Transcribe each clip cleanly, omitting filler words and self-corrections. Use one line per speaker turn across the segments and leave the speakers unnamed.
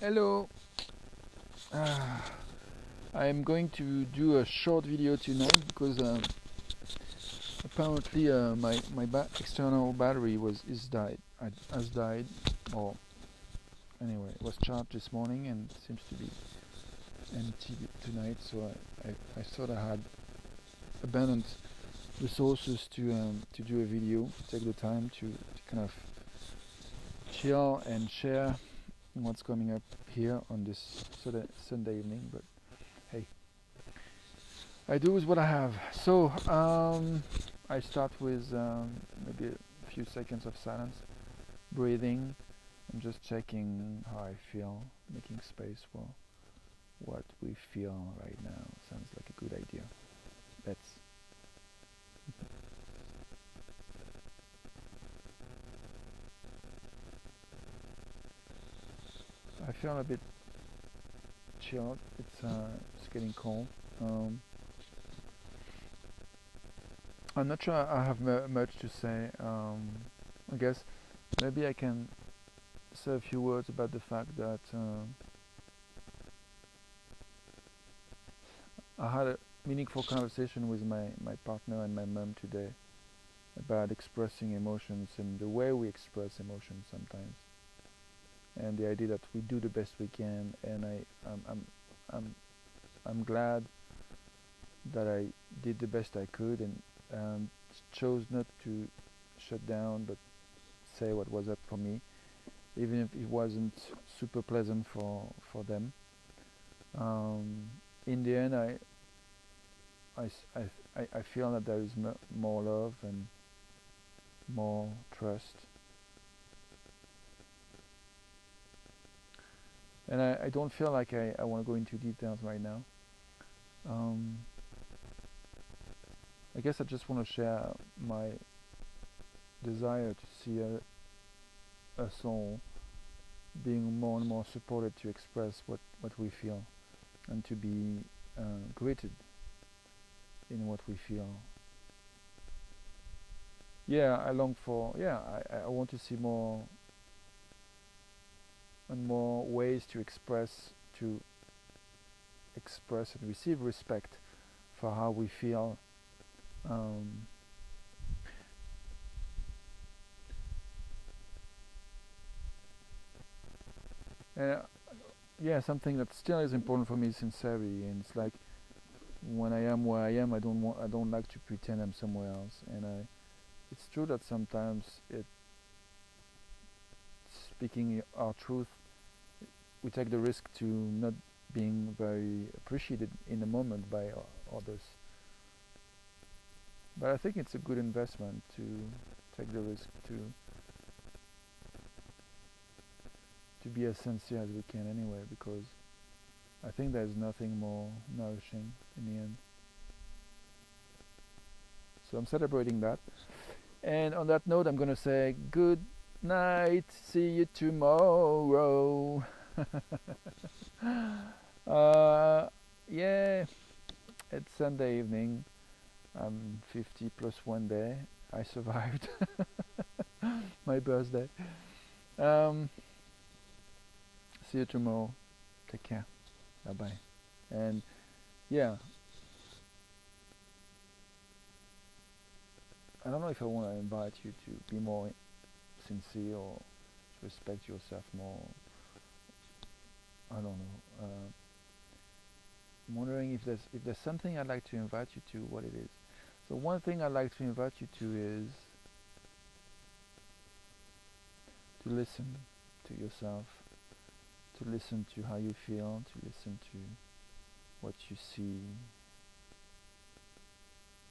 Hello. Ah, I'm going to do a short video tonight because apparently my external battery is died. Has died, or anyway, it was charged this morning and seems to be empty tonight. So I thought I had abundant resources to do a video, take the time to kind of chill and share what's coming up here on this Sunday evening. But hey, I do with what I have. So I start with maybe a few seconds of silence, breathing. I'm just checking how I feel, making space for what we feel right now. Sounds like a good idea. Let's. I feel a bit chilled. It's getting cold. Um, I'm not sure I have much to say. I guess maybe I can say a few words about the fact that I had a meaningful conversation with my partner and my mom today about expressing emotions and the way we express emotions sometimes, and the idea that we do the best we can. And I'm I'm glad that I did the best I could and chose not to shut down, but say what was up for me, even if it wasn't super pleasant for them. In the end, I feel that there is more love and more trust. And I don't feel like I want to go into details right now. Um, I guess I just want to share my desire to see a soul being more and more supported to express what we feel and to be greeted in what we feel. Yeah, I long for, yeah, I want to see more and more ways to express and receive respect for how we feel. Um, and yeah, something that still is important for me is sincerity, and it's like when I am where I am, I don't like to pretend I'm somewhere else. And it's true that sometimes speaking our truth, we take the risk to not being very appreciated in the moment by others. But I think it's a good investment to take the risk to be as sincere as we can anyway, because I think there's nothing more nourishing in the end. So I'm celebrating that. And on that note, I'm going to say good night. See you tomorrow. uh, yeah, it's Sunday evening. I'm 50 plus 1 day. I survived my birthday. Um, See you tomorrow. Take care. Bye bye. And yeah, I don't know if I want to invite you to be more sincere or to respect yourself more. I don't know. I'm wondering if there's something I'd like to invite you to. What it is. So one thing I'd like to invite you to is to listen to yourself, to listen to how you feel, to listen to what you see,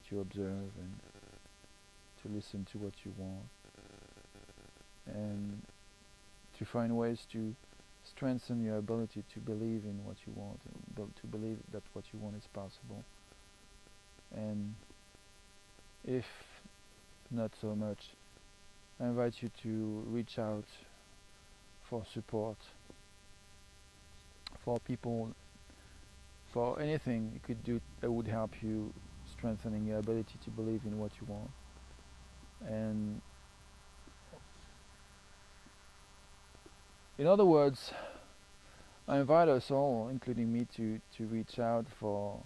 to observe, and to listen to what you want, and to find ways to strengthen your ability to believe in what you want, and to believe that what you want is possible. And if not so much, I invite you to reach out for support, for people, for anything you could do that would help you strengthening your ability to believe in what you want. And in other words, I invite us all, including me, to reach out for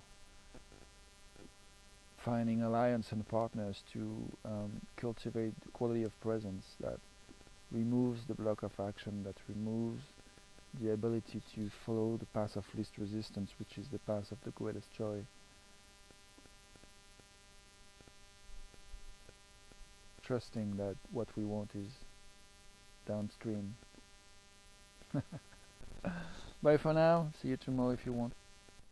finding alliance and partners to cultivate the quality of presence that removes the block of action, that removes the ability to follow the path of least resistance, which is the path of the greatest joy. Trusting that what we want is downstream. Bye for now. See you tomorrow if you want.